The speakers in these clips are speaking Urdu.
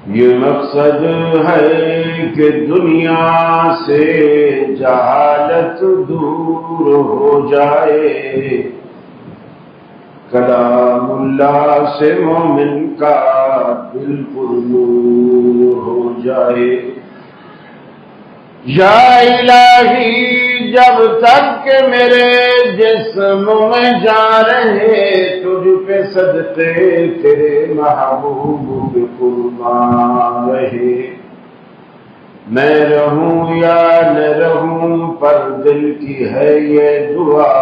یہ مقصد ہے کہ دنیا سے جہالت دور ہو جائے، کلام اللہ سے مومن کا دل پر نور ہو جائے۔ یا الہی جب تک کہ میرے جسم میں جان رہے، تجھ پہ صدقے تیرے محبوب کے قربان رہے، میں رہوں یا نہ رہوں پر دل کی ہے یہ دعا،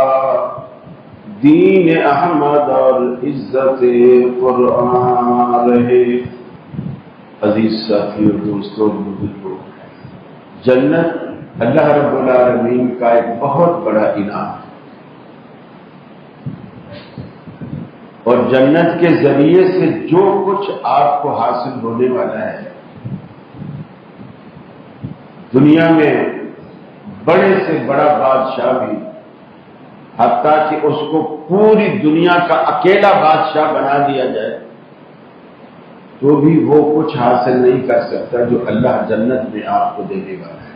دین احمد اور عزت قرآن رہے۔ عزیز ساتھی اور دوستوں، بزرگوں، جنت اللہ رب العالمین کا ایک بہت بڑا انعام ہے، اور جنت کے ذریعے سے جو کچھ آپ کو حاصل ہونے والا ہے، دنیا میں بڑے سے بڑا بادشاہ بھی حتیٰ کہ اس کو پوری دنیا کا اکیلا بادشاہ بنا دیا جائے تو بھی وہ کچھ حاصل نہیں کر سکتا جو اللہ جنت میں آپ کو دینے والا ہے۔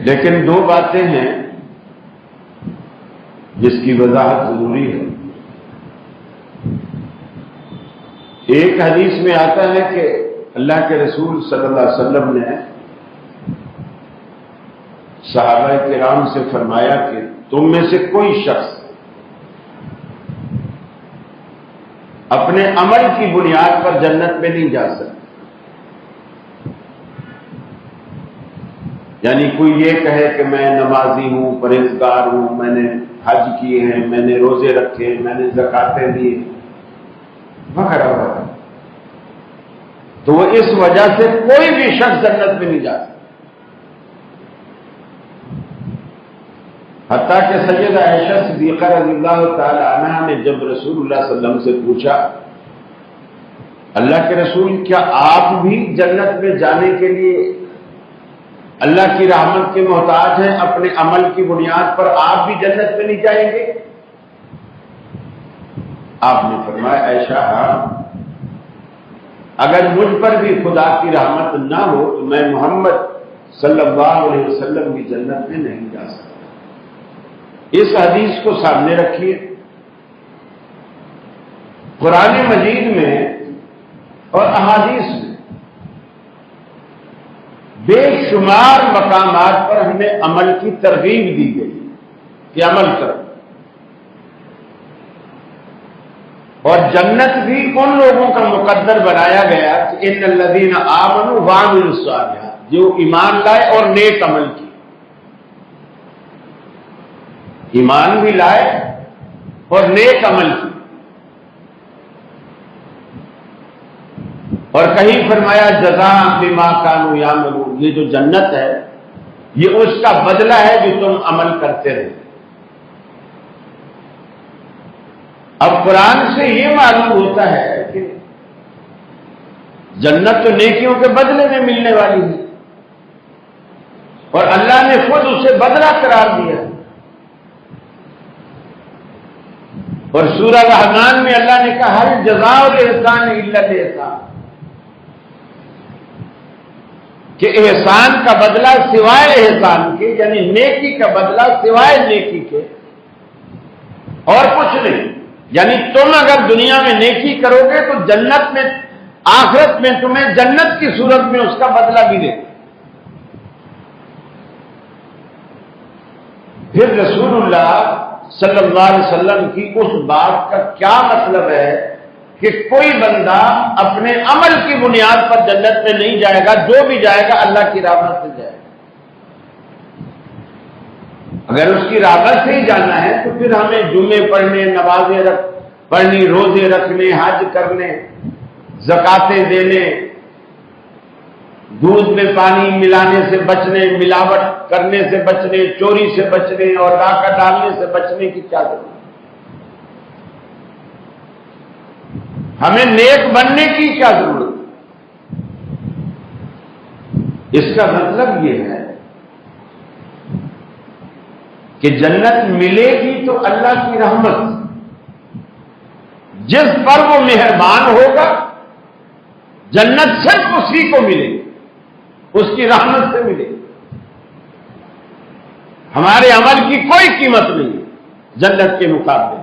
لیکن دو باتیں ہیں جس کی وضاحت ضروری ہے۔ ایک حدیث میں آتا ہے کہ اللہ کے رسول صلی اللہ علیہ وسلم نے صحابہ کرام سے فرمایا کہ تم میں سے کوئی شخص اپنے عمل کی بنیاد پر جنت میں نہیں جا سکتا۔ یعنی کوئی یہ کہے کہ میں نمازی ہوں، پرہیزگار ہوں، میں نے حج کیے ہیں، میں نے روزے رکھے، میں نے زکاتیں دی وغیرہ وغیرہ، تو وہ اس وجہ سے کوئی بھی شخص جنت میں نہیں جا سکتا۔ حتیٰ کہ سیدہ عائشہ صدیقہ رضی اللہ تعالی عنہا نے جب رسول اللہ صلی اللہ علیہ وسلم سے پوچھا، اللہ کے رسول کیا آپ بھی جنت میں جانے کے لیے اللہ کی رحمت کے محتاج ہیں؟ اپنے عمل کی بنیاد پر آپ بھی جنت میں نہیں جائیں گے؟ آپ نے فرمایا، عائشہ ہاں، اگر مجھ پر بھی خدا کی رحمت نہ ہو تو میں محمد صلی اللہ علیہ وسلم کی جنت میں نہیں جا سکتا۔ اس حدیث کو سامنے رکھیے، قرآن مجید میں اور احادیث میں بے شمار مقامات پر ہمیں عمل کی ترغیب دی گئی کہ عمل کرو، اور جنت بھی ان لوگوں کا مقدر بنایا گیا کہ ان الذین آمنوا وعملوا الصالحات، جو ایمان لائے اور نیک عمل کی، ایمان بھی لائے اور نیک عمل کی۔ اور کہیں فرمایا جزاء بما کانوا یعملون، یہ جو جنت ہے یہ اس کا بدلہ ہے جو تم عمل کرتے رہے۔ اب قرآن سے یہ معلوم ہوتا ہے کہ جنت تو نیکیوں کے بدلے میں ملنے والی ہے، اور اللہ نے خود اسے بدلہ قرار دیا۔ اور سورہ رحمان میں اللہ نے کہا ہے جزاء الاحسان الا الاحسان، کہ احسان کا بدلہ سوائے احسان کے، یعنی نیکی کا بدلہ سوائے نیکی کے اور کچھ نہیں۔ یعنی تم اگر دنیا میں نیکی کرو گے تو جنت میں، آخرت میں تمہیں جنت کی صورت میں اس کا بدلہ ملے گا۔ پھر رسول اللہ صلی اللہ علیہ وسلم کی اس بات کا کیا مطلب ہے کہ کوئی بندہ اپنے عمل کی بنیاد پر جنت میں نہیں جائے گا، جو بھی جائے گا اللہ کی رحمت سے جائے گا۔ اگر اس کی رحمت سے ہی جانا ہے تو پھر ہمیں جمعے پڑھنے، نمازیں پڑھنی، روزے رکھنے، حج کرنے، زکاتیں دینے، دودھ میں پانی ملانے سے بچنے، ملاوٹ کرنے سے بچنے، چوری سے بچنے اور ڈاکہ ڈالنے سے بچنے کی کیا ضرورت؟ ہمیں نیک بننے کی کیا ضرورت؟ اس کا مطلب یہ ہے کہ جنت ملے گی تو اللہ کی رحمت، جس پر وہ مہربان ہوگا جنت صرف اسی کو ملے گی، اس کی رحمت سے ملے گی۔ ہمارے عمل کی کوئی قیمت نہیں ہے جنت کے مقابلے۔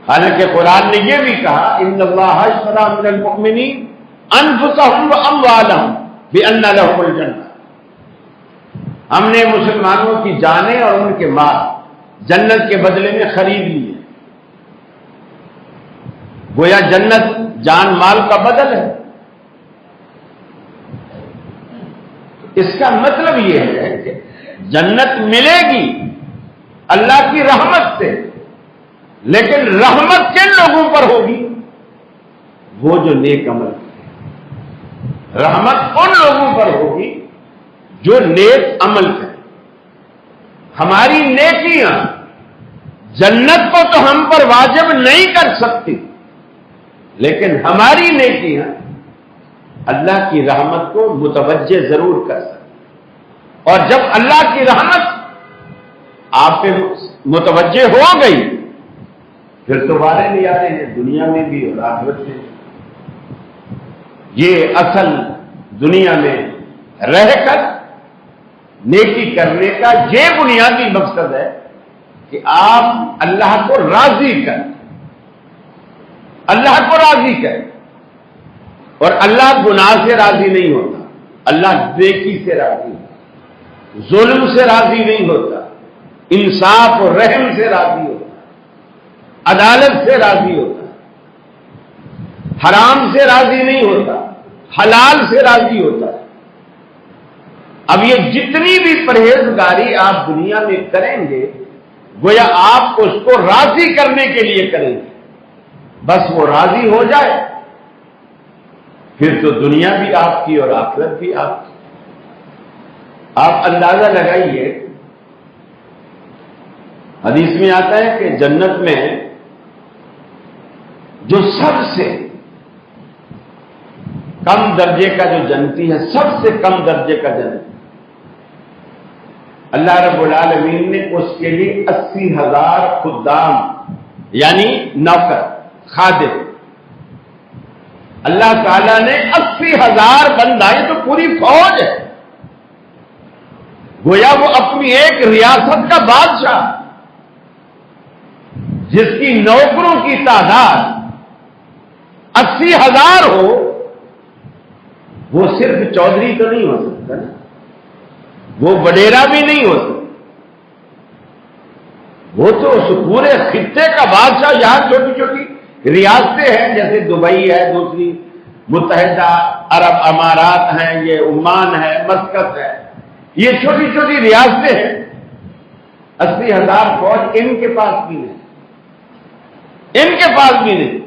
حالانکہ قرآن نے یہ بھی کہا ان اللہ اشتری من المؤمنین انفسهم واموالهم بان لهم الجنہ، ہم نے مسلمانوں کی جانیں اور ان کے مال جنت کے بدلے میں خرید لیے۔ گویا جنت جان مال کا بدل ہے۔ اس کا مطلب یہ ہے کہ جنت ملے گی اللہ کی رحمت سے، لیکن رحمت کن لوگوں پر ہوگی؟ وہ جو نیک عمل کرے۔ رحمت ان لوگوں پر ہوگی جو نیک عمل کرے۔ ہماری نیکیاں جنت کو تو ہم پر واجب نہیں کر سکتی، لیکن ہماری نیکیاں اللہ کی رحمت کو متوجہ ضرور کر سکتی۔ اور جب اللہ کی رحمت آپ پہ متوجہ ہو گئی پھر تو بارے نہیں آ رہے ہیں دنیا میں بھی اور آخرت میں۔ یہ اصل دنیا میں رہ کر نیکی کرنے کا یہ بنیادی مقصد ہے کہ آپ اللہ کو راضی کریں، اللہ کو راضی کریں۔ اور اللہ گناہ سے راضی نہیں ہوتا، اللہ نیکی سے راضی ہوتا، ظلم سے راضی نہیں ہوتا، انصاف اور رحم سے راضی ہوتا، عدالت سے راضی ہوتا، حرام سے راضی نہیں ہوتا، حلال سے راضی ہوتا۔ اب یہ جتنی بھی پرہیزگاری آپ دنیا میں کریں گے گویا آپ اس کو راضی کرنے کے لیے کریں گے، بس وہ راضی ہو جائے پھر تو دنیا بھی آپ کی اور آخرت بھی آپ کی۔ آپ اندازہ لگائیے، حدیث میں آتا ہے کہ جنت میں جو سب سے کم درجے کا جو جنتی ہے، سب سے کم درجے کا جنتی، اللہ رب العالمین نے اس کے لیے 80,000 خدام یعنی نوکر خادم، اللہ تعالیٰ نے 80,000 بندہ، یہ تو پوری فوج ہے، گویا وہ اپنی ایک ریاست کا بادشاہ جس کی نوکروں کی تعداد 80,000 ہو، وہ صرف چودھری تو نہیں ہو سکتا نا، وہ وڈیرا بھی نہیں ہو سکتا، وہ تو اس پورے خطے کا بادشاہ۔ یہاں چھوٹی چھوٹی ریاستیں ہیں جیسے دبئی ہے، دوسری متحدہ عرب امارات ہیں، یہ عمان ہے، مسقط ہے، یہ چھوٹی چھوٹی ریاستیں ہیں۔ 80,000 فوج ان کے پاس بھی نہیں، ان کے پاس بھی نہیں۔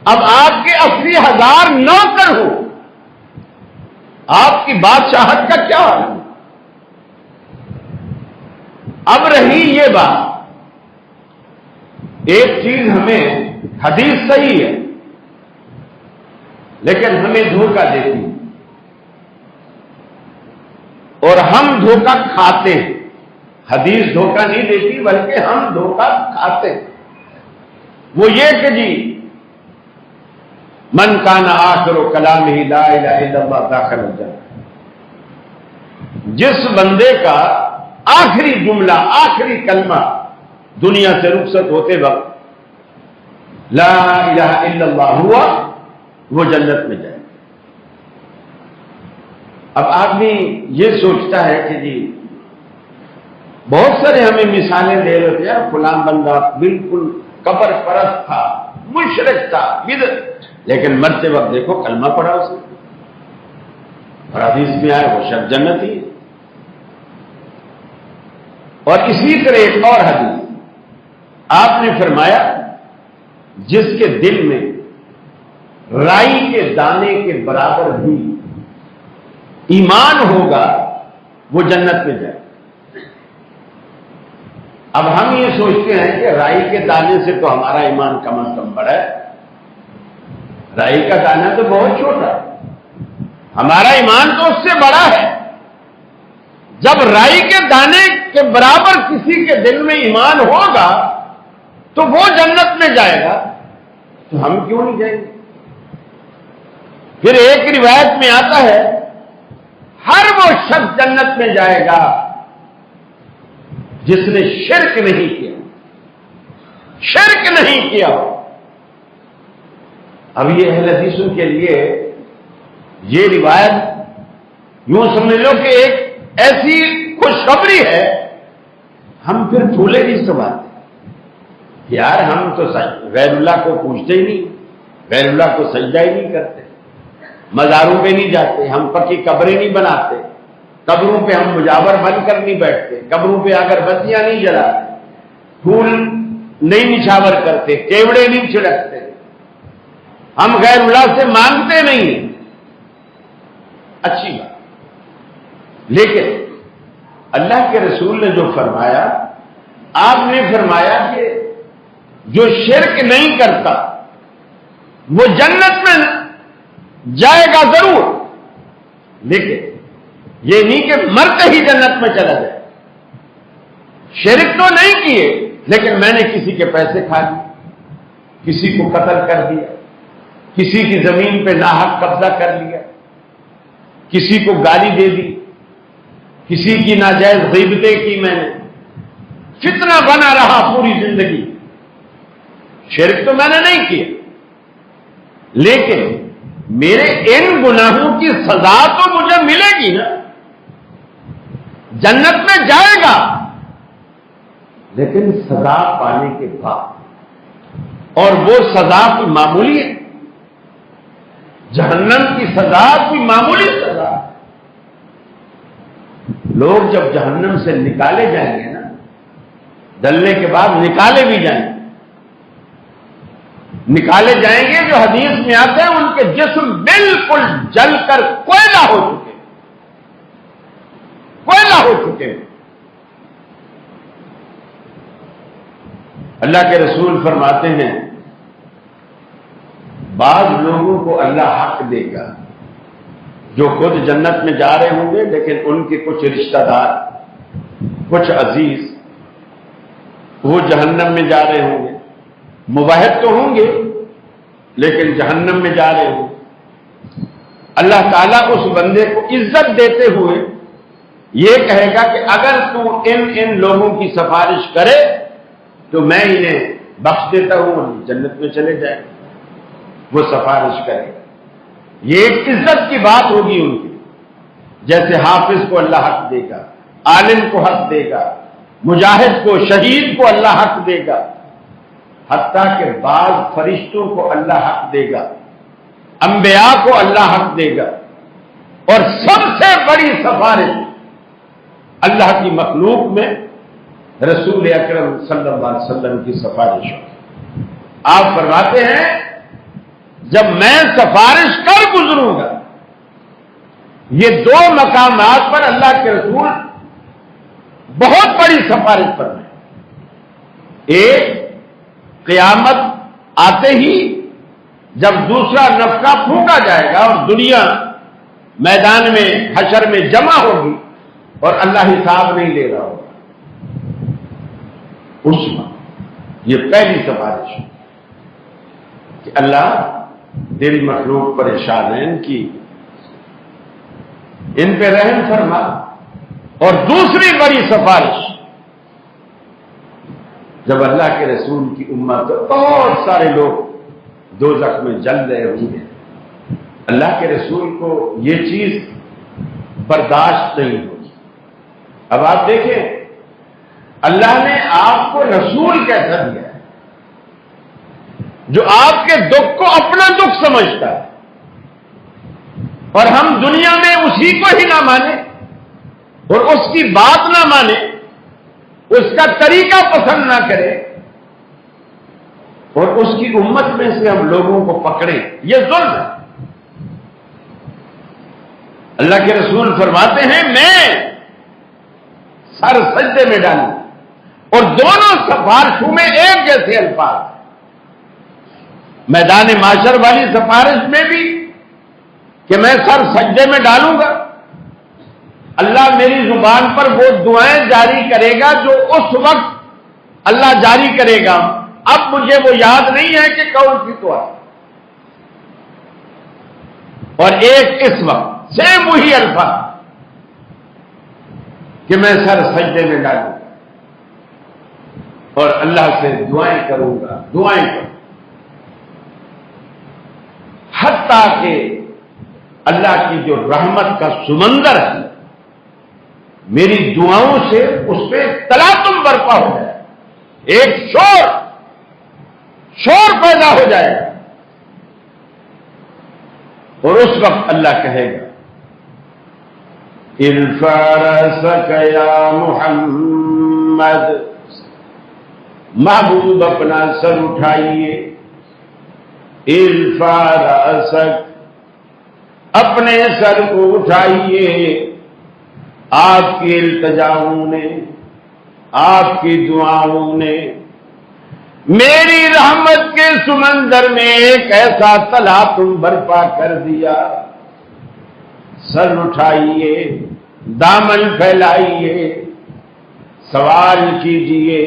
اب آپ کے 80,000 نوکر ہو، آپ کی بادشاہت کا کیا حال ہے؟ اب رہی یہ بات، ایک چیز ہمیں حدیث صحیح ہے لیکن ہمیں دھوکہ دیتی ہے اور ہم دھوکہ کھاتے ہیں۔ حدیث دھوکہ نہیں دیتی بلکہ ہم دھوکہ کھاتے ہیں۔ وہ یہ کہ جی من کان آخر کلامہ لا الہ الا اللہ داخل الجنہ، جس بندے کا آخری جملہ آخری کلمہ دنیا سے رخصت ہوتے وقت لا الہ الا اللہ ہوا، وہ جنت میں جائے۔ اب آدمی یہ سوچتا ہے کہ جی بہت سارے ہمیں مثالیں دے رہے تھے، فلاں بندہ بالکل قبر پرست تھا، مشرک تھا، بدعت، لیکن مرتے وقت دیکھو کلمہ پڑھا اسے، اور حدیث میں آئے وہ شخص جنتی ہے۔ اور اسی طرح ایک اور حدیث آپ نے فرمایا جس کے دل میں رائی کے دانے کے برابر بھی ایمان ہوگا وہ جنت میں جائے۔ اب ہم یہ سوچتے ہیں کہ رائی کے دانے سے تو ہمارا ایمان کم از کم بڑا ہے، رائی کا دانہ تو بہت چھوٹا ہے، ہمارا ایمان تو اس سے بڑا ہے۔ جب رائی کے دانے کے برابر کسی کے دل میں ایمان ہوگا تو وہ جنت میں جائے گا تو ہم کیوں نہیں جائیں گے؟ پھر ایک روایت میں آتا ہے ہر وہ شخص جنت میں جائے گا جس نے شرک نہیں کیا، شرک نہیں کیا۔ اب یہ اہل حدیثوں کے لیے یہ روایت یوں سمجھ لو کہ ایک ایسی خوشخبری ہے، ہم پھر پھولے نہیں سنبھالتے، یار ہم تو غیر اللہ کو پوچھتے ہی نہیں، غیر اللہ کو سجدہ ہی نہیں کرتے، مزاروں پہ نہیں جاتے، ہم پکی قبریں نہیں بناتے، قبروں پہ ہم مجاور بن کر نہیں بیٹھتے، قبروں پہ آ کر بتیاں نہیں جلاتے، پھول نہیں نچھاور کرتے، کیوڑے نہیں چھڑکتے، ہم غیر اللہ سے مانگتے نہیں ہیں۔ اچھی بات، لیکن اللہ کے رسول نے جو فرمایا، آپ نے فرمایا کہ جو شرک نہیں کرتا وہ جنت میں جائے گا ضرور، لیکن یہ نہیں کہ مرتے ہی جنت میں چلا جائے۔ شرک تو نہیں کیے، لیکن میں نے کسی کے پیسے کھا لیے، کسی کو قتل کر دیا، کسی کی زمین پہ ناحق قبضہ کر لیا، کسی کو گالی دے دی، کسی کی ناجائز غیبتیں کی، میں نے فتنہ بنا رہا پوری زندگی۔ شرک تو میں نے نہیں کیا، لیکن میرے ان گناہوں کی سزا تو مجھے ملے گی نا، جنت میں جائے گا، لیکن سزا پانے کے بعد، اور وہ سزا کوئی معمولی ہے، جہنم کی سزا کوئی معمولی سزا۔ لوگ جب جہنم سے نکالے جائیں گے نا، ڈلنے کے بعد نکالے بھی جائیں گے، نکالے جائیں گے، جو حدیث میں آتے ہیں ان کے جسم بالکل جل کر کوئلہ ہو چکے، کوئلہ ہو چکے۔ اللہ کے رسول فرماتے ہیں بعض لوگوں کو اللہ حق دے گا جو خود جنت میں جا رہے ہوں گے، لیکن ان کے کچھ رشتہ دار، کچھ عزیز وہ جہنم میں جا رہے ہوں گے، موحد تو ہوں گے لیکن جہنم میں جا رہے ہوں گے۔ اللہ تعالیٰ اس بندے کو عزت دیتے ہوئے یہ کہے گا کہ اگر تو ان لوگوں کی سفارش کرے تو میں انہیں بخش دیتا ہوں، جنت میں چلے جائیں۔ وہ سفارش کرے گا، یہ ایک عزت کی بات ہوگی ان کی، جیسے حافظ کو اللہ حق دے گا، عالم کو حق دے گا، مجاہد کو، شہید کو اللہ حق دے گا، حتیٰ کہ بعض فرشتوں کو اللہ حق دے گا، انبیاء کو اللہ حق دے گا، اور سب سے بڑی سفارش اللہ کی مخلوق میں رسول اکرم صلی اللہ علیہ وسلم کی سفارش ہوگی۔ آپ فرماتے ہیں جب میں سفارش کر گزروں گا، یہ دو مقامات پر اللہ کے رسول بہت بڑی سفارش فرمائیں۔ ایک، قیامت آتے ہی جب دوسرا نفخہ پھونکا جائے گا اور دنیا میدان میں حشر میں جمع ہوگی اور اللہ حساب نہیں لے رہا ہوگا، اس وقت یہ پہلی سفارش ہے کہ اللہ دل مخلوق پریشان ہیں، ان کی ان پہ رحم فرما۔ اور دوسری بڑی سفارش، جب اللہ کے رسول کی امت بہت سارے لوگ دوزخ میں جل رہے ہوں گے، اللہ کے رسول کو یہ چیز برداشت نہیں ہوگی۔ اب آپ دیکھیں اللہ نے آپ کو رسول کیسا دیا ہے جو آپ کے دکھ کو اپنا دکھ سمجھتا ہے، اور ہم دنیا میں اسی کو ہی نہ مانیں اور اس کی بات نہ مانیں، اس کا طریقہ پسند نہ کرے اور اس کی امت میں سے ہم لوگوں کو پکڑیں، یہ ظلم ہے۔ اللہ کے رسول فرماتے ہیں میں سر سجدے میں ڈالوں، اور دونوں سفارشوں میں ایک جیسے الفاظ، میدان معاشر والی سفارش میں بھی کہ میں سر سجدے میں ڈالوں گا، اللہ میری زبان پر وہ دعائیں جاری کرے گا جو اس وقت اللہ جاری کرے گا، اب مجھے وہ یاد نہیں ہے کہ کون سی تو آئی، اور ایک اس وقت سیم وہی الفاظ کہ میں سر سجدے میں ڈالوں گا اور اللہ سے دعائیں کروں گا، دعائیں کروں، حتیٰ کہ اللہ کی جو رحمت کا سمندر ہے میری دعاؤں سے اس پہ تلاطم برپا ہو جائے، ایک شور پیدا ہو جائے گا، اور اس وقت اللہ کہے گا ارفع رأسک یا محمد، محبوب اپنا سر اٹھائیے، ارفع رأسک، اپنے سر کو اٹھائیے، آپ کی التجاؤں نے، آپ کی دعاؤں نے میری رحمت کے سمندر میں ایک ایسا تلاطم برپا کر دیا۔ سر اٹھائیے، دامن پھیلائیے، سوال کیجئے،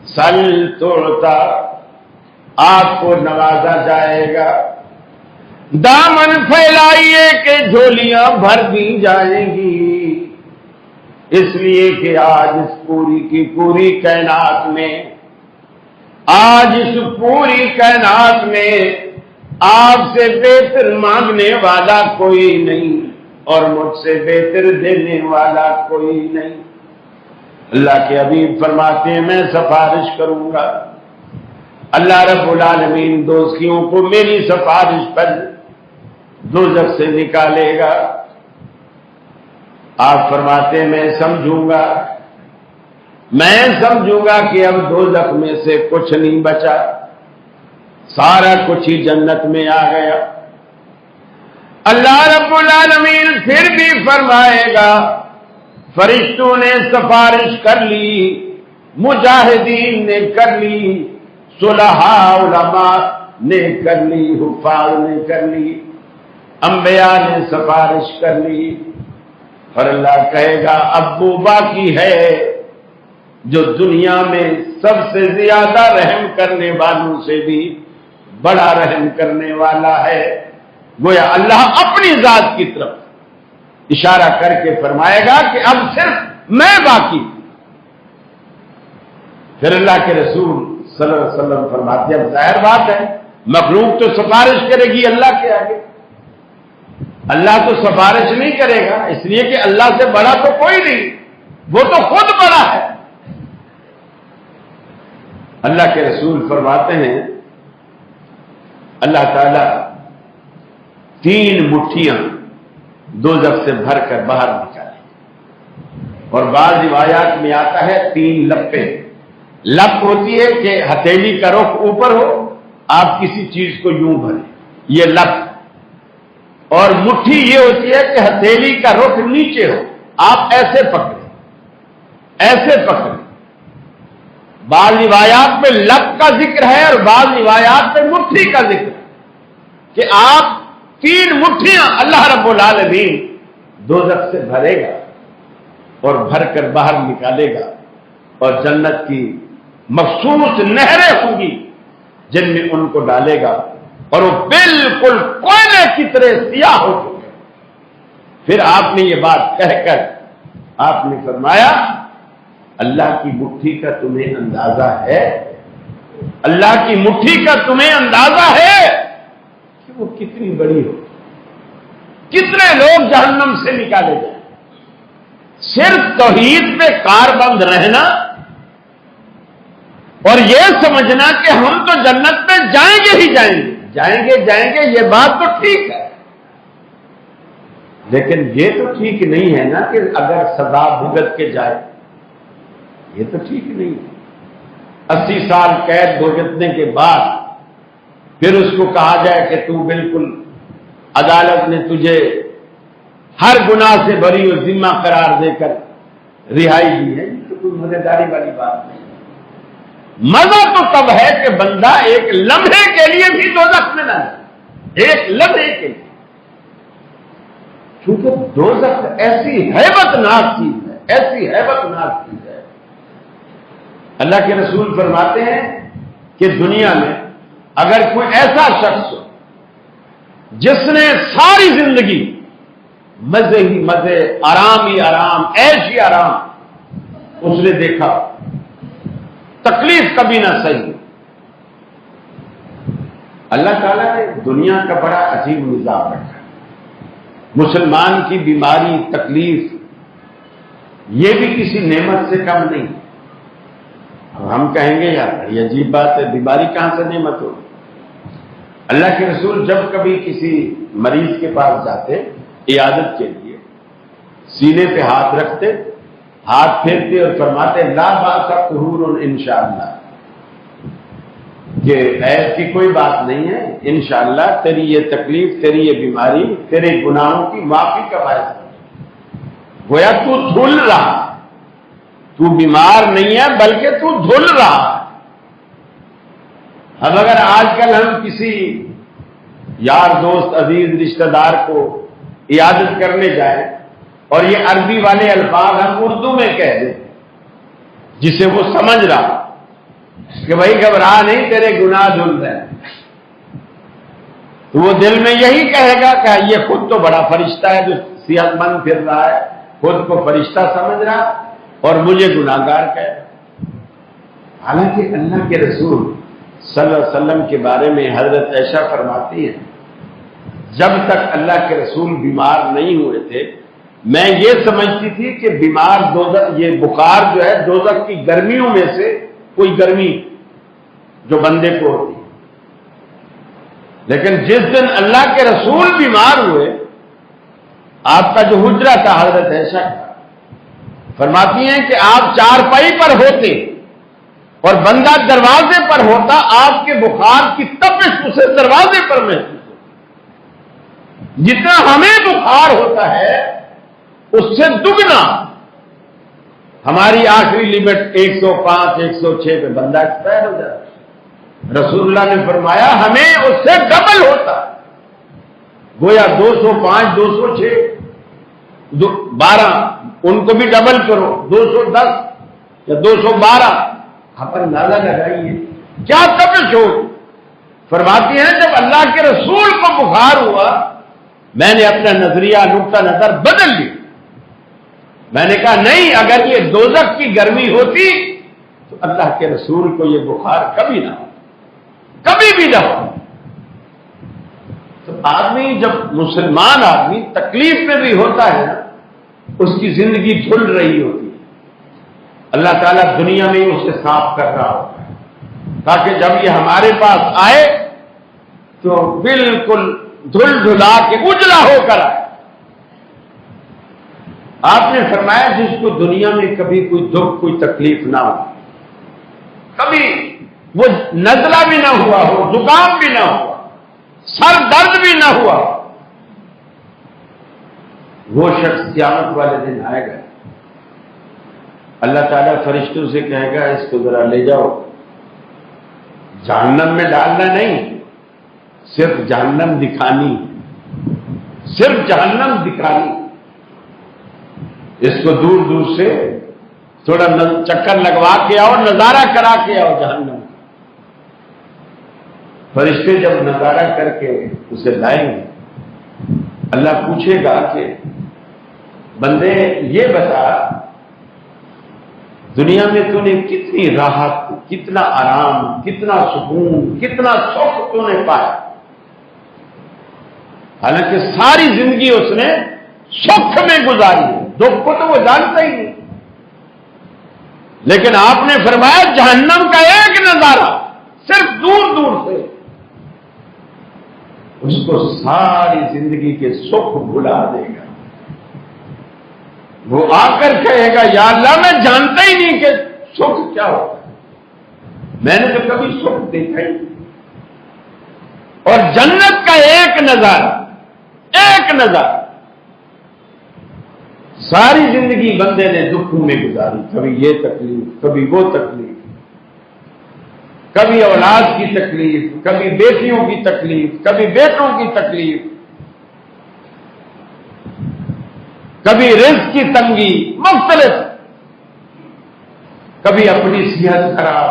سل توڑتا، آپ کو نوازا جائے گا، دامن پھیلائیے کہ جھولیاں بھر دی جائیں گی، اس لیے کہ آج اس پوری کی پوری کائنات میں، آج اس پوری کائنات میں آپ سے بہتر مانگنے والا کوئی نہیں اور مجھ سے بہتر دینے والا کوئی نہیں۔ اللہ کے حبیب فرماتے ہیں میں سفارش کروں گا، اللہ رب العالمین دوزخیوں کو میری سفارش پر دوزخ سے نکالے گا۔ آپ فرماتے ہیں میں سمجھوں گا کہ اب دوزخ میں سے کچھ نہیں بچا، سارا کچھ ہی جنت میں آ گیا۔ اللہ رب العالمین پھر بھی فرمائے گا فرشتوں نے سفارش کر لی، مجاہدین نے کر لی، صلحاء علماء نے کر لی، حفاظ نے کر لی، انبیاء نے سفارش کر لی، اور اللہ کہے گا اب وہ باقی ہے جو دنیا میں سب سے زیادہ رحم کرنے والوں سے بھی بڑا رحم کرنے والا ہے۔ گویا اللہ اپنی ذات کی طرف اشارہ کر کے فرمائے گا کہ اب صرف میں باقی۔ پھر اللہ کے رسول صلی اللہ علیہ وسلم فرماتے ہیں اب ظاہر بات ہے مخلوق تو سفارش کرے گی اللہ کے آگے، اللہ تو سفارش نہیں کرے گا، اس لیے کہ اللہ سے بڑا تو کوئی نہیں، وہ تو خود بڑا ہے۔ اللہ کے رسول فرماتے ہیں اللہ تعالیٰ 3 مٹھیاں دوزخ سے بھر کر باہر نکالے، اور بعض روایات میں آتا ہے 3 لپیں۔ لپ ہوتی ہے کہ ہتھیلی کا رخ اوپر ہو، آپ کسی چیز کو یوں بھریں، یہ لپ، اور مٹھی یہ ہوتی ہے کہ ہتھیلی کا رخ نیچے ہو، آپ ایسے پکڑیں، ایسے پکڑیں۔ بعض روایات میں لپ کا ذکر ہے اور بعض روایات میں مٹھی کا ذکر ہے کہ آپ 3 مٹھیاں اللہ رب العالمین دوزخ سے بھرے گا اور بھر کر باہر نکالے گا، اور جنت کی مخصوص نہریں ہوں گی جن میں ان کو ڈالے گا، اور وہ بالکل کوئلے کی طرح سیاہ ہو چکے۔ پھر آپ نے یہ بات کہہ کر آپ نے فرمایا اللہ کی مٹھی کا تمہیں اندازہ ہے، اللہ کی مٹھی کا تمہیں اندازہ ہے کہ وہ کتنی بڑی ہو، کتنے لوگ جہنم سے نکالے جائیں۔ صرف توحید پہ کاربند رہنا اور یہ سمجھنا کہ ہم تو جنت میں جائیں گے ہی جائیں گے، یہ بات تو ٹھیک ہے، لیکن یہ تو ٹھیک نہیں ہے نا کہ اگر سزا بھگت کے جائے، یہ تو ٹھیک نہیں ہے۔ 80 سال قید بھگتنے کے بعد پھر اس کو کہا جائے کہ تو بالکل عدالت نے تجھے ہر گناہ سے بری و ذمہ قرار دے کر رہائی دی ہے، یہ تو کوئی مزیداری والی بات نہیں۔ مزہ تو تب ہے کہ بندہ ایک لمحے کے لیے بھی دوزخ میں نہ جائے، ایک لمحے کے لیے، کیونکہ دوزخ ایسی ہیبت ناک چیز ہے، ایسی ہیبت ناک چیز ہے۔ اللہ کے رسول فرماتے ہیں کہ دنیا میں اگر کوئی ایسا شخص ہو جس نے ساری زندگی مزے ہی مزے، آرام ہی آرام، عیش ہی آرام اس نے دیکھا، تکلیف کبھی نہ سہی۔ اللہ تعالیٰ نے دنیا کا بڑا عجیب نظام رکھا، مسلمان کی بیماری تکلیف یہ بھی کسی نعمت سے کم نہیں۔ اب ہم کہیں گے یار یہ عجیب بات ہے، بیماری کہاں سے نعمت ہو؟ اللہ کے رسول جب کبھی کسی مریض کے پاس جاتے عیادت کے لیے، سینے پہ ہاتھ رکھتے، ہاتھ پھیرتے اور فرماتے لا باس طہور انشاءاللہ، کہ ایس کی کوئی بات نہیں ہے، انشاءاللہ تیری یہ تکلیف، تیری یہ بیماری تیرے گناہوں کی معافی کا باعث ہے۔ گویا تو دھل رہا، تو بیمار نہیں ہے بلکہ تو دھل رہا۔ اب اگر آج کل ہم کسی یار دوست عزیز رشتہ دار کو عیادت کرنے جائیں اور یہ عربی والے الفاظ ہم اردو میں کہہ دیں جسے وہ سمجھ رہا کہ بھائی گھبرا نہیں، تیرے گناہ دھل رہے ہیں، تو وہ دل میں یہی کہے گا کہ یہ خود تو بڑا فرشتہ ہے جو صحت مند پھر رہا ہے، خود کو فرشتہ سمجھ رہا اور مجھے گناہگار کہے۔ حالانکہ اللہ کے رسول صلی اللہ علیہ وسلم کے بارے میں حضرت عائشہ فرماتی ہیں جب تک اللہ کے رسول بیمار نہیں ہوئے تھے میں یہ سمجھتی تھی کہ بیمار دوزخ، یہ بخار جو ہے دوزخ کی گرمیوں میں سے کوئی گرمی جو بندے کو ہوتی، لیکن جس دن اللہ کے رسول بیمار ہوئے، آپ کا جو حجرہ تھا حضرت عائشہ کا، فرماتی ہیں کہ آپ چارپائی پر ہوتے اور بندہ دروازے پر ہوتا، آپ کے بخار کی تپش اسے دروازے پر محسوس ہوتی، جتنا ہمیں بخار ہوتا ہے اس سے دگنا ہماری آخری لمٹ 105 106 پہ بندہ ایکسپائر ہو جاتا ہے۔ رسول اللہ نے فرمایا ہمیں اس سے ڈبل ہوتا، گویا 205 206 12 ان کو بھی ڈبل کرو، 210 یا 212، آپ اندازہ لگائیے کیا تپش ہو۔ فرماتی ہیں جب اللہ کے رسول کو بخار ہوا میں نے اپنا نظریہ نقطہ نظر بدل لی، میں نے کہا نہیں، اگر یہ دوزخ کی گرمی ہوتی تو اللہ کے رسول کو یہ بخار کبھی نہ ہو، کبھی بھی نہ ہو۔ تو آدمی جب مسلمان آدمی تکلیف میں بھی ہوتا ہے نا، اس کی زندگی دھل رہی ہوتی ہے، اللہ تعالیٰ دنیا میں ہی اسے صاف کر رہا ہوتا ہے تاکہ جب یہ ہمارے پاس آئے تو بالکل دھل دھلا کے اجلا ہو کر آئے۔ آپ نے فرمایا جس کو دنیا میں کبھی کوئی دکھ کوئی تکلیف نہ ہو، کبھی وہ نزلہ بھی نہ ہوا ہو، زکام بھی نہ ہوا، سر درد بھی نہ ہوا، وہ شخص قیامت والے دن آئے گا، اللہ تعالیٰ فرشتوں سے کہے گا اس کو ذرا لے جاؤ، جہنم میں ڈالنا نہیں، صرف جہنم دکھانی، صرف جہنم دکھانی، اس کو دور دور سے تھوڑا چکر لگوا کے آؤ، نظارہ کرا کے آؤ جہنم۔ فرشتے جب نظارہ کر کے اسے لائیں گے، اللہ پوچھے گا کہ بندے یہ بتا دنیا میں تو نے کتنی راحت، کتنا آرام، کتنا سکون، کتنا سکھ تو نے پایا، حالانکہ ساری زندگی اس نے سکھ میں گزاری ہے، دکھ کو تو وہ جانتا ہی نہیں، لیکن آپ نے فرمایا جہنم کا ایک نظارہ صرف دور دور سے اس کو ساری زندگی کے سکھ بھلا دے گا۔ وہ آ کر کہے گا یا اللہ میں جانتا ہی نہیں کہ سکھ کیا ہوتا ہے، میں نے تو کبھی سکھ دیکھا ہی نہیں۔ اور جنت کا ایک نظارہ، ایک نظارہ، ساری زندگی بندے نے دکھوں میں گزاری، کبھی یہ تکلیف، کبھی وہ تکلیف، کبھی اولاد کی تکلیف، کبھی بیٹیوں کی تکلیف، کبھی بیٹوں کی تکلیف، کبھی رزق کی تنگی، مختلف، کبھی اپنی صحت خراب،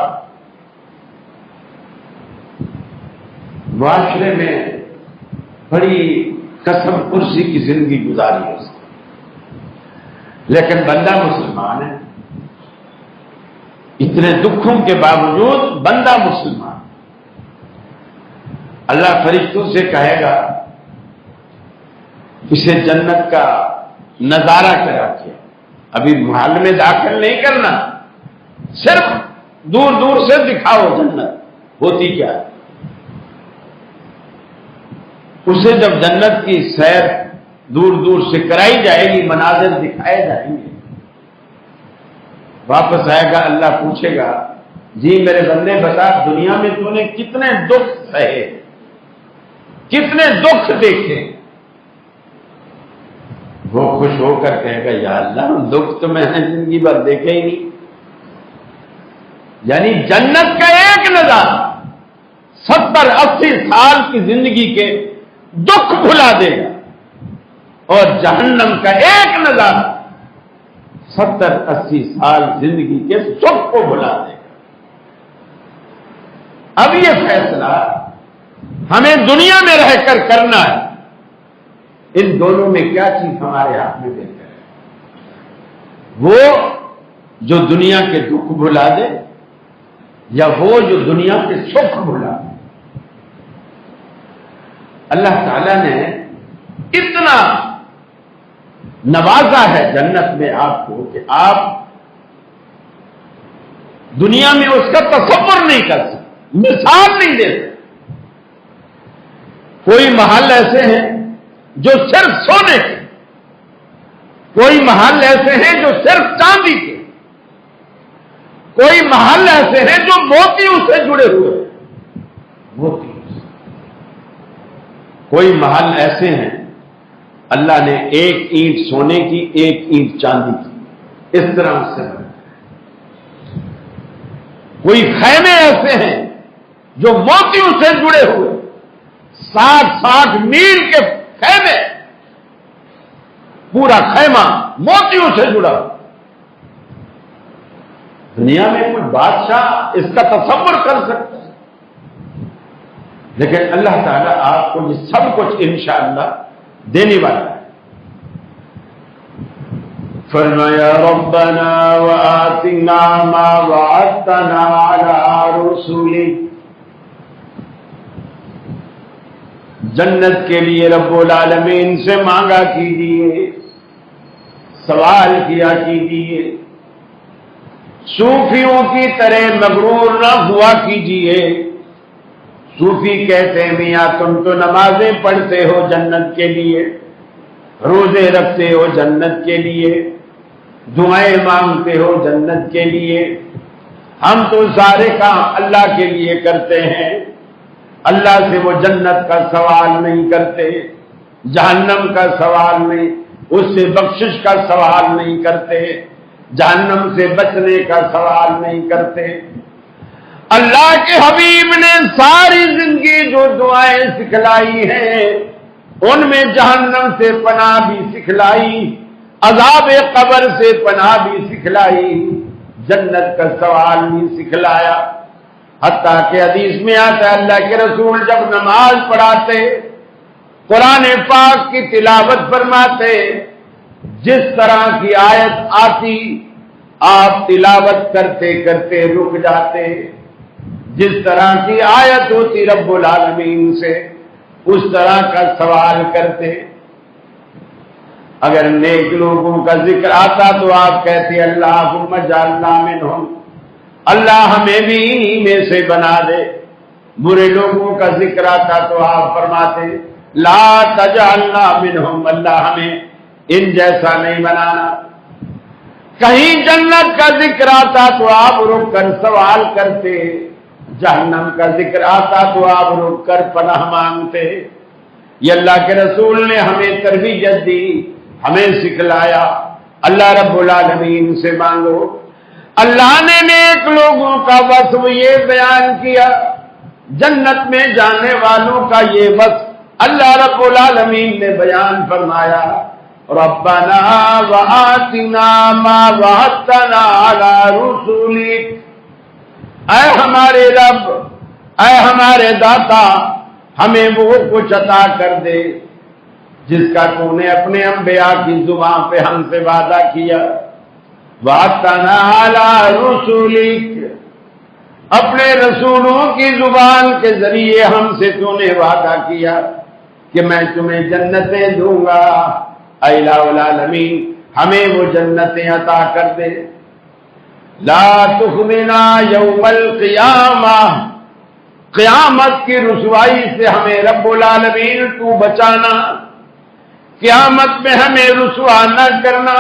معاشرے میں بڑی قسم پرسی کی زندگی گزاری ہے، لیکن بندہ مسلمان ہے، اتنے دکھوں کے باوجود بندہ مسلمان۔ اللہ فرشتوں سے کہے گا اسے جنت کا نظارہ کرا کے، ابھی محل میں داخل نہیں کرنا، صرف دور دور سے دکھاؤ جنت ہوتی کیا ہے۔ اسے جب جنت کی سیر دور دور سے کرائی جائے گی، مناظر دکھائے جائیں گے، واپس آئے گا، اللہ پوچھے گا جی میرے بندے بتا دنیا میں تو نے کتنے دکھ سہے، کتنے دکھ دیکھے؟ وہ خوش ہو کر کہے گا یا اللہ دکھ تو میں نے زندگی بھر دیکھے ہی نہیں۔ یعنی جنت کا ایک نظارہ 70-80 سال کی زندگی کے دکھ بھلا دے گا، اور جہنم کا ایک نظارہ 70-80 سال زندگی کے سکھ کو بھلا دے گا۔ اب یہ فیصلہ ہمیں دنیا میں رہ کر کرنا ہے، ان دونوں میں کیا چیز ہمارے ہاتھ میں بہتر ہے؟ وہ جو دنیا کے دکھ بھلا دے، یا وہ جو دنیا کے سکھ بھلا دے؟ اللہ تعالیٰ نے اتنا نوازا ہے جنت میں آپ کو کہ آپ دنیا میں اس کا تصور نہیں کر سکتے، مثال نہیں دے سکتے۔ کوئی محل ایسے ہیں جو صرف سونے کے، کوئی محل ایسے ہیں جو صرف چاندی کے، کوئی محل ایسے ہیں جو موتیوں سے جڑے ہوئے ہیں، موتیوں سے۔ کوئی محل ایسے ہیں اللہ نے ایک اینٹ سونے کی ایک اینٹ چاندی کی، اس طرح اس سے بنا۔ کوئی خیمے ایسے ہیں جو موتیوں سے جڑے ہوئے، 60 میل کے خیمے، پورا خیمہ موتیوں سے جڑا۔ دنیا میں کوئی بادشاہ اس کا تصور کر سکتا ہے؟ لیکن اللہ تعالیٰ آپ کو یہ سب کچھ انشاءاللہ دینے والا ہے۔ فرمایا ربنا وآتنا ما وعدتنا علی رسولک، جنت کے لیے رب العالمین سے مانگا کیجیے، سوال کیا کیجیے، صوفیوں کی طرح مغرور نہ ہوا کیجیے۔ صوفی کہتے ہیں میاں تم تو نمازیں پڑھتے ہو جنت کے لیے، روزے رکھتے ہو جنت کے لیے، دعائیں مانگتے ہو جنت کے لیے، ہم تو سارے کام اللہ کے لیے کرتے ہیں، اللہ سے وہ جنت کا سوال نہیں کرتے، جہنم کا سوال نہیں، اس سے بخشش کا سوال نہیں کرتے، جہنم سے بچنے کا سوال نہیں کرتے۔ اللہ کے حبیب نے ساری زندگی جو دعائیں سکھلائی ہیں ان میں جہنم سے پناہ بھی سکھلائی، عذاب قبر سے پناہ بھی سکھلائی، جنت کا سوال بھی سکھلایا۔ حتیٰ کہ حدیث میں آتا ہے اللہ کے رسول جب نماز پڑھاتے، قرآن پاک کی تلاوت فرماتے، جس طرح کی آیت آتی آپ تلاوت کرتے کرتے رک جاتے، جس طرح کی آیت ہوتی رب العالمین سے اس طرح کا سوال کرتے۔ اگر نیک لوگوں کا ذکر آتا تو آپ کہتے اللہم اجعلنا منہم، اللہ ہمیں بھی انہی میں سے بنا دے۔ برے لوگوں کا ذکر آتا تو آپ فرماتے لا تجعلنا منہم، اللہ ہمیں ان جیسا نہیں بنانا۔ کہیں جنت کا ذکر آتا تو آپ رک کر سوال کرتے، جہنم کا ذکر آتا تو آپ رک کر پناہ مانگتے۔ یہ اللہ کے رسول نے ہمیں تربیت دی، ہمیں سکھلایا، اللہ رب العالمین سے مانگو۔ اللہ نے نیک لوگوں کا وصف یہ بیان کیا، جنت میں جانے والوں کا یہ وصف اللہ رب العالمین نے بیان فرمایا، ربنا وآتنا ما وعدتنا علی رسولک، اے ہمارے رب، اے ہمارے داتا، ہمیں وہ کچھ عطا کر دے جس کا تو نے اپنے انبیاء کی زبان پہ ہم سے وعدہ کیا. وَأَتَّنَا عَلَىٰ رُسُلِكَ، اپنے رسولوں کی زبان کے ذریعے ہم سے تو نے وعدہ کیا کہ میں تمہیں جنتیں دوں گا. اے الہ العالمین، ہمیں وہ جنتیں عطا کر دے. لا تخزنا یوم القیامہ، قیامت کی رسوائی سے ہمیں رب العالمین تو بچانا، قیامت میں ہمیں رسوا نہ کرنا.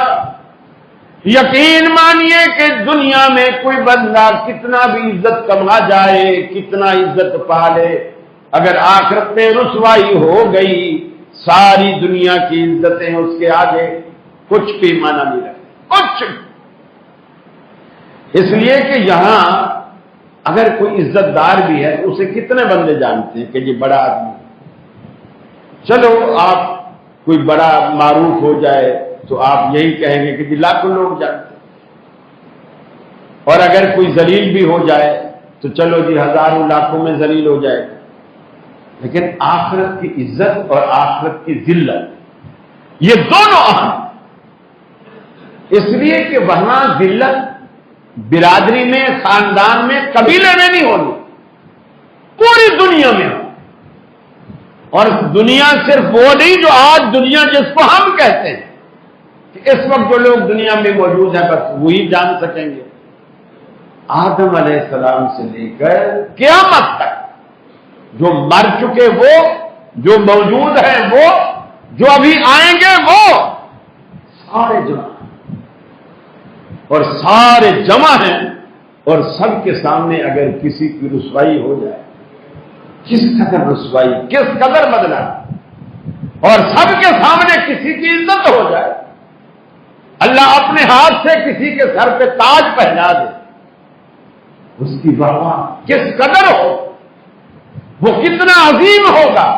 یقین مانیے کہ دنیا میں کوئی بندہ کتنا بھی عزت کما جائے، کتنا عزت پا لے، اگر آخرت میں رسوائی ہو گئی ساری دنیا کی عزتیں اس کے آگے کچھ بھی معنی نہیں رکھتی، کچھ. اس لیے کہ یہاں اگر کوئی عزت دار بھی ہے تو اسے کتنے بندے جانتے ہیں کہ یہ بڑا آدمی. چلو آپ کوئی بڑا معروف ہو جائے تو آپ یہی کہیں گے کہ جی لاکھوں لوگ جانتے ہیں، اور اگر کوئی ذلیل بھی ہو جائے تو چلو جی ہزاروں لاکھوں میں ذلیل ہو جائے. لیکن آخرت کی عزت اور آخرت کی ذلت یہ دونوں اہم، اس لیے کہ وہاں ذلت برادری میں، خاندان میں، قبیلے میں نہیں ہونی، پوری دنیا میں ہو. اور دنیا صرف وہ نہیں جو آج دنیا جس کو ہم کہتے ہیں کہ اس وقت جو لوگ دنیا میں موجود ہیں بس وہی جان سکیں گے. آدم علیہ السلام سے لے کر قیامت تک جو مر چکے وہ، جو موجود ہیں وہ، جو ابھی آئیں گے وہ، سارے جمع، اور سارے جمع ہیں. اور سب کے سامنے اگر کسی کی رسوائی ہو جائے، کس قدر رسوائی، کس قدر بدلا، اور سب کے سامنے کسی کی عزت ہو جائے، اللہ اپنے ہاتھ سے کسی کے سر پہ تاج پہنا دے، اس کی واہ کس قدر ہو، وہ کتنا عظیم ہوگا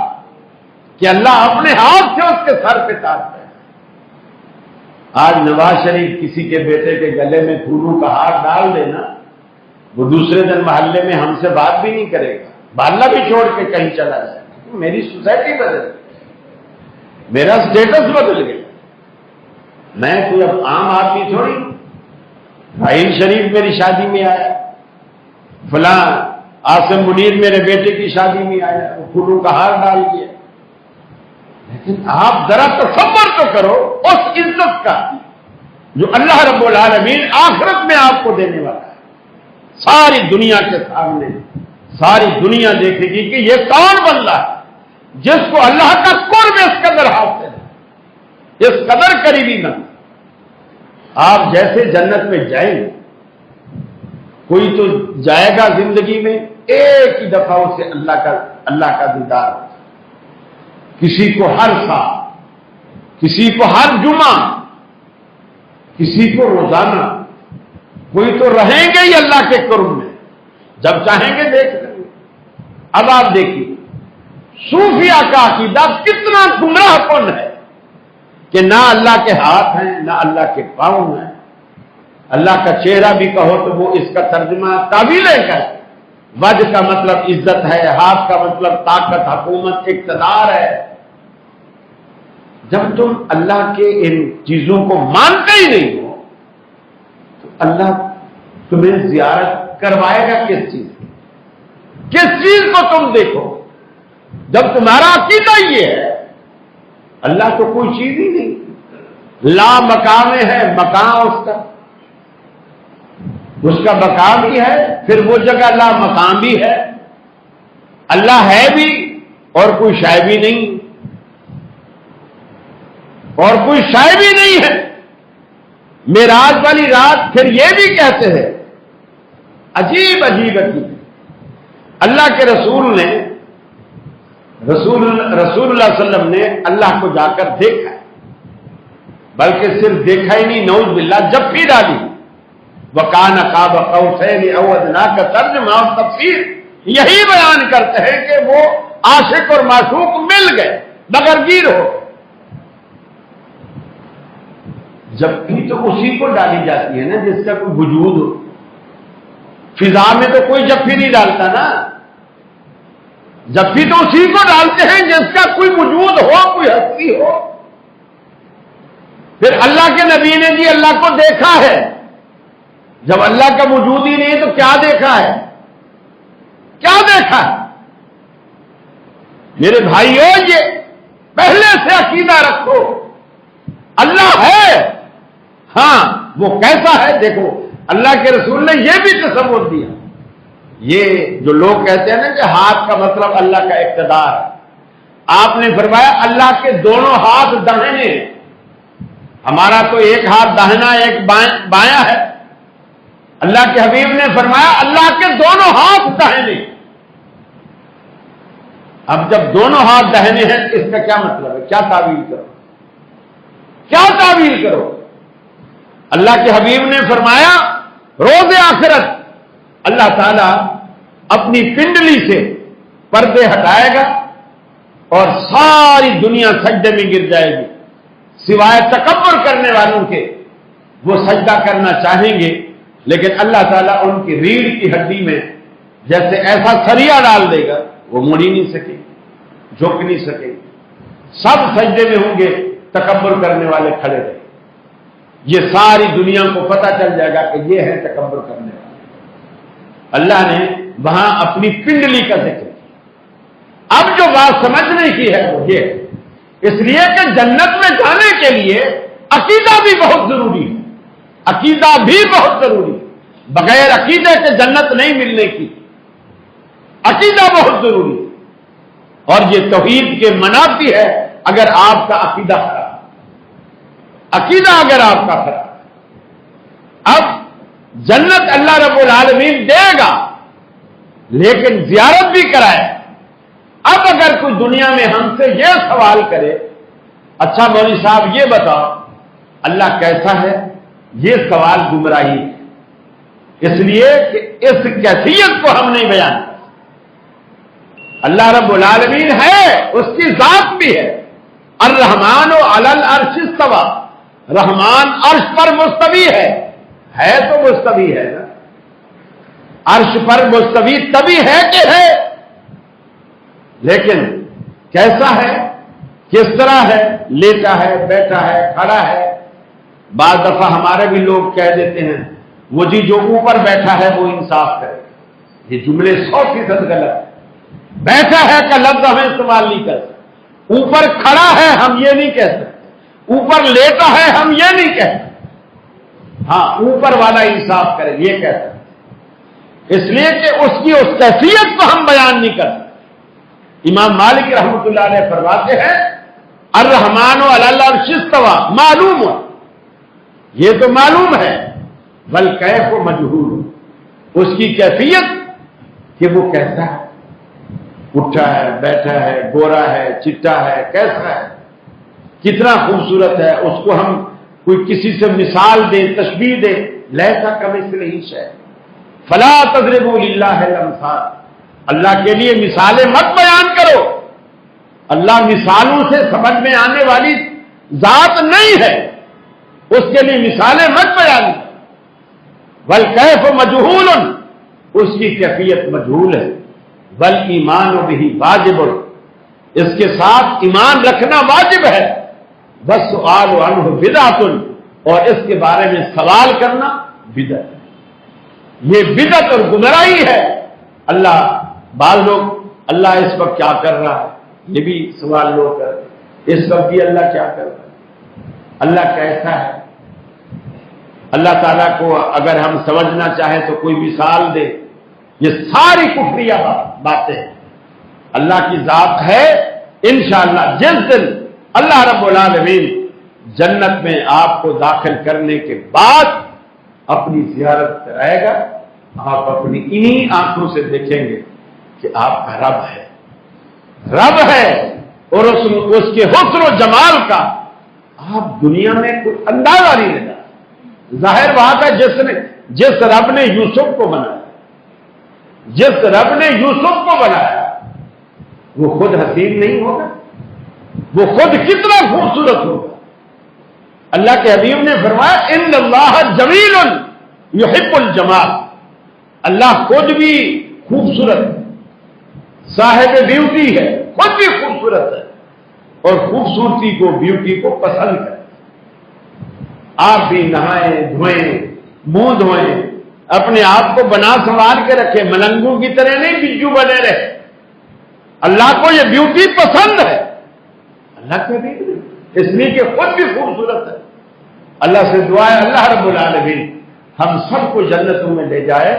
کہ اللہ اپنے ہاتھ سے اس کے سر پہ تاج پہنا. آج نواز شریف کسی کے بیٹے کے گلے میں پھولوں کا ہار ڈال دینا، وہ دوسرے دن محلے میں ہم سے بات بھی نہیں کرے گا، محلہ بھی چھوڑ کے کہیں چلا جائے. میری سوسائٹی بدل گئی، میرا اسٹیٹس بدل گیا. میں کوئی اب عام آدمی تھوڑی. راہیل شریف میری شادی میں آیا، فلاں آصم منیر میرے بیٹے کی شادی میں آیا، وہ پھولوں کا ہار ڈال دیا. لیکن آپ ذرا تصور تو کرو اس عزت کا جو اللہ رب العالمین آخرت میں آپ کو دینے والا ہے. ساری دنیا کے سامنے ساری دنیا دیکھے گی کہ یہ کون بندہ ہے جس کو اللہ کا قرب اس قدر حاصل ہے، اس قدر قریبی نہ. آپ جیسے جنت میں جائیں گے، کوئی تو جائے گا زندگی میں ایک ہی دفعہ اسے اللہ کا دیدار ہوتا ہے. کسی کو ہر سال، کسی کو ہر جمعہ، کسی کو روزانہ. کوئی تو رہیں گے ہی اللہ کے قرب میں، جب چاہیں گے دیکھ لیں گے. اب آپ دیکھیے صوفیہ کا عقیدہ کتنا گمراہ کن ہے کہ نہ اللہ کے ہاتھ ہیں نہ اللہ کے پاؤں ہیں. اللہ کا چہرہ بھی کہو تو وہ اس کا ترجمہ تعویل ہے. وجہ کا مطلب عزت ہے، ہاتھ کا مطلب طاقت، حکومت، اقتدار ہے. جب تم اللہ کے ان چیزوں کو مانتے ہی نہیں ہو تو اللہ تمہیں زیارت کروائے گا کس چیز کو تم دیکھو. جب تمہارا عقیدہ یہ ہے اللہ تو کوئی چیز ہی نہیں، لا مقام ہے، مقام اس کا مقام ہی ہے، پھر وہ جگہ لا مقام بھی ہے. اللہ ہے بھی اور کوئی شے بھی نہیں، اور کوئی شے بھی نہیں ہے. معراج والی رات پھر یہ بھی کہتے ہیں، عجیب عجیب عجیب. اللہ کے رسول اللہ صلی اللہ علیہ وسلم نے اللہ کو جا کر دیکھا ہے، بلکہ صرف دیکھا ہی نہیں، نعوذ باللہ جپھی ڈالی. وَكَانَ قَابَ قَوْسَيْنِ أَوْ أَدْنَىٰ کا ترجمہ اور تفسیر یہی بیان کرتے ہیں کہ وہ عاشق اور معشوق مل گئے مگر گیر ہو. جپھی تو اسی کو ڈالی جاتی ہے نا جس کا کوئی وجود ہو. فضا میں تو کوئی جپھی نہیں ڈالتا نا. جب بھی تو اسی کو ڈالتے ہیں جس کا کوئی وجود ہو، کوئی ہستی ہو۔ پھر اللہ کے نبی نے بھی اللہ کو دیکھا ہے، جب اللہ کا وجود ہی نہیں تو کیا دیکھا ہے؟ کیا دیکھا ہے؟ میرے بھائیوں، یہ پہلے سے عقیدہ رکھو، اللہ ہے، ہاں وہ کیسا ہے دیکھو۔ اللہ کے رسول نے یہ بھی تصور دیا۔ یہ جو لوگ کہتے ہیں نا کہ ہاتھ کا مطلب اللہ کا اقتدار ہے، آپ نے فرمایا اللہ کے دونوں ہاتھ داہنے، ہمارا تو ایک ہاتھ داہنا ایک بایاں ہے، اللہ کے حبیب نے فرمایا اللہ کے دونوں ہاتھ داہنے۔ اب جب دونوں ہاتھ داہنے ہیں اس کا کیا مطلب ہے؟ کیا تعویل کرو، کیا تعویل کرو؟ اللہ کے حبیب نے فرمایا روز آخرت اللہ تعالیٰ اپنی پنڈلی سے پردے ہٹائے گا اور ساری دنیا سجدے میں گر جائے گی، سوائے تکبر کرنے والوں کے۔ وہ سجدہ کرنا چاہیں گے لیکن اللہ تعالیٰ ان کی ریڑھ کی ہڈی میں جیسے ایسا سریا ڈال دے گا، وہ مڑ ہی نہیں سکے، جھک نہیں سکے، سب سجدے میں ہوں گے، تکبر کرنے والے کھڑے رہے۔ یہ ساری دنیا کو پتہ چل جائے گا کہ یہ ہے تکبر کرنے والے۔ اللہ نے وہاں اپنی پنڈلی کا ذکر کیا۔ اب جو بات سمجھنے کی ہے وہ یہ ہے، اس لیے کہ جنت میں جانے کے لیے عقیدہ بھی بہت ضروری ہے، عقیدہ بھی بہت ضروری ہے، بغیر عقیدے کے جنت نہیں ملنے کی، عقیدہ بہت ضروری ہے۔ اور یہ توحید کے منافی ہے اگر آپ کا عقیدہ خراب، عقیدہ اگر آپ کا خراب۔ اب جنت اللہ رب العالمین دے گا لیکن زیارت بھی کرائے۔ اب اگر کوئی دنیا میں ہم سے یہ سوال کرے، اچھا مولوی صاحب یہ بتاؤ اللہ کیسا ہے، یہ سوال گمراہی ہے، اس لیے کہ اس کیفیت کو ہم نہیں بیان کرتے۔ اللہ رب العالمین ہے، اس کی ذات بھی ہے، الرحمن علی العرش استوی، رحمان عرش پر مستوی ہے تو مستوی ہے نا، عرش پر مستوی تبھی ہے کہ ہے، لیکن کیسا ہے، کس طرح ہے، لیٹا ہے، بیٹھا ہے، کھڑا ہے۔ بعض دفعہ ہمارے بھی لوگ کہہ دیتے ہیں وہ جی جو اوپر بیٹھا ہے وہ انصاف کرے، یہ جملے 100% غلط ہے۔ بیٹھا ہے کا لفظ ہمیں استعمال نہیں کر سکتے، اوپر کھڑا ہے ہم یہ نہیں کہہ سکتے، اوپر لیٹا ہے ہم یہ نہیں کہہ سکتے، ہاں اوپر والا انصاف کرے یہ کہہ سکتے، اس لیے کہ اس کی اس کیفیت کو ہم بیان نہیں کر سکتے۔ امام مالک رحمۃ اللہ علیہ فرماتے ہیں الرحمن علی العرش استوی، معلوم ہے، یہ تو معلوم ہے، بل کیف مجہول، اس کی کیفیت کہ وہ کیسا ہے، اٹھا ہے، بیٹھا ہے، گورا ہے، چٹا ہے، کیسا ہے، کتنا خوبصورت ہے، اس کو ہم کوئی کسی سے مثال دے، تشبیہ دے، لیسا کمثلہ شیء فلا تضربوا للہ الامثال، اللہ کے لیے مثالیں مت بیان کرو، اللہ مثالوں سے سمجھ میں آنے والی ذات نہیں ہے، اس کے لیے مثالیں مت بیان کرو۔ والکیف مجہول، اس کی کیفیت مجہول ہے، والایمان بہ واجب، اس کے ساتھ ایمان رکھنا واجب ہے، والسؤال عنہ بدعۃ، اور اس کے بارے میں سوال کرنا بدعت، یہ بدعت اور گمراہی ہے۔ اللہ، بعض لوگ اللہ اس وقت کیا کر رہا ہے یہ بھی سوال لوگ کرتے، اس وقت بھی اللہ کیا کر رہا ہے، اللہ کیسا ہے۔ اللہ تعالیٰ کو اگر ہم سمجھنا چاہیں تو کوئی مثال دے، یہ ساری کفریہ باتیں، اللہ کی ذات ہے۔ انشاءاللہ جس دن اللہ رب العالمین جنت میں آپ کو داخل کرنے کے بعد اپنی زیارت کرائے گا، آپ اپنی انہی آنکھوں سے دیکھیں گے کہ آپ کا رب ہے، رب ہے، اور اس کے حسن و جمال کا آپ دنیا میں کوئی اندازہ نہیں لیتا۔ ظاہر بات ہے جس رب نے یوسف کو بنایا، جس رب نے یوسف کو بنایا وہ خود حسین نہیں ہوگا، وہ خود کتنا خوبصورت ہوگا۔ اللہ کے حبیب نے فرمایا ان اللہ جمیل یحب الجمال، اللہ خود بھی خوبصورت ہے، صاحب بیوٹی ہے، خود بھی خوبصورت ہے اور خوبصورتی کو، بیوٹی کو پسند کرے۔ آپ بھی نہائیں دھوئیں، منہ دھوئیں، اپنے آپ کو بنا سنوار کے رکھے، ملنگوں کی طرح نہیں بجو بنے رہے۔ اللہ کو یہ بیوٹی پسند ہے، اللہ کے بھی اس لیے کہ خود بھی خوبصورت ہے۔ اللہ سے دعا ہے اللہ رب العالمین ہم سب کو جنتوں میں لے جائے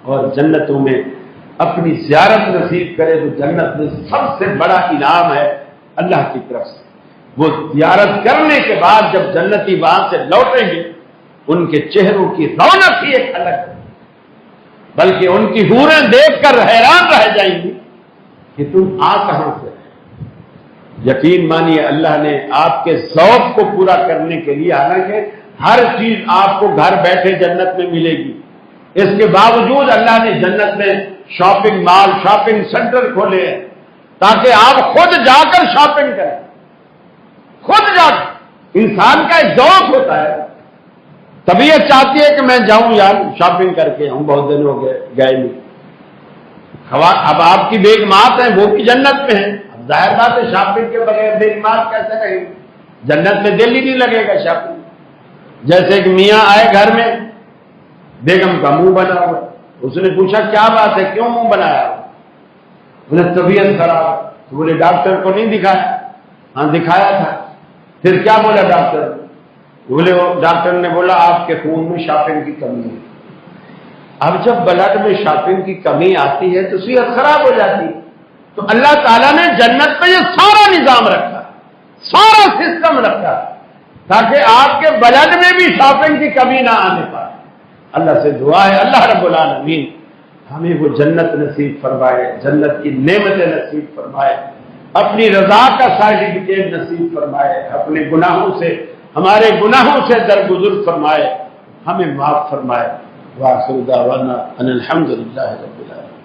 اور جنتوں میں اپنی زیارت نصیب کرے۔ تو جنت میں سب سے بڑا انعام ہے اللہ کی طرف سے۔ وہ زیارت کرنے کے بعد جب جنتی وہاں سے لوٹیں گے، ان کے چہروں کی رونق ہی ایک الگ ہے، بلکہ ان کی حوریں دیکھ کر حیران رہ جائیں گی کہ تم آ کہاں سے۔ یقین مانیے اللہ نے آپ کے ذوق کو پورا کرنے کے لیے، حالانکہ ہر چیز آپ کو گھر بیٹھے جنت میں ملے گی، اس کے باوجود اللہ نے جنت میں شاپنگ مال، شاپنگ سینٹر کھولے ہیں تاکہ آپ خود جا کر شاپنگ کریں، خود جا کر۔ انسان کا ایک ذوق ہوتا ہے، طبیعت چاہتی ہے کہ میں جاؤں یار شاپنگ کر کے آؤں، بہت دن ہو گئے نہیں۔ اب آپ کی بیگمات ہیں، وہ بھی جنت میں ہیں، ظاہر بات ہے شاپنگ کے بغیر بیگمات کیسے رہیں گے؟ جنت میں دل ہی نہیں لگے گا شاپنگ۔ جیسے کہ میاں آئے گھر میں، بیگم کا منہ بنا ہوا، اس نے پوچھا کیا بات ہے، کیوں منہ بنایا؟ بولے طبیعت خراب ہے۔ تو بولے ڈاکٹر کو نہیں دکھایا؟ ہاں دکھایا تھا۔ پھر کیا بولا ڈاکٹر؟ بولے ڈاکٹر نے بولا آپ کے خون میں شاپنگ کی کمی ہے۔ اب جب بلڈ میں شاپنگ کی کمی آتی ہے تو صحت خراب ہو جاتی ہے۔ تو اللہ تعالیٰ نے جنت میں یہ سارا نظام رکھا، سارا سسٹم رکھا تاکہ آپ کے بلڈ میں بھی شاپنگ کی کمی نہ آنے پائے۔ اللہ سے دعا ہے اللہ رب العالمین ہمیں وہ جنت نصیب فرمائے، جنت کی نعمتیں نصیب فرمائے، اپنی رضا کا سرٹیفکیٹ نصیب فرمائے، اپنے گناہوں سے، ہمارے گناہوں سے درگزر فرمائے، ہمیں معاف فرمائے۔ وآخر دعوانا ان الحمد للہ رب العالمین۔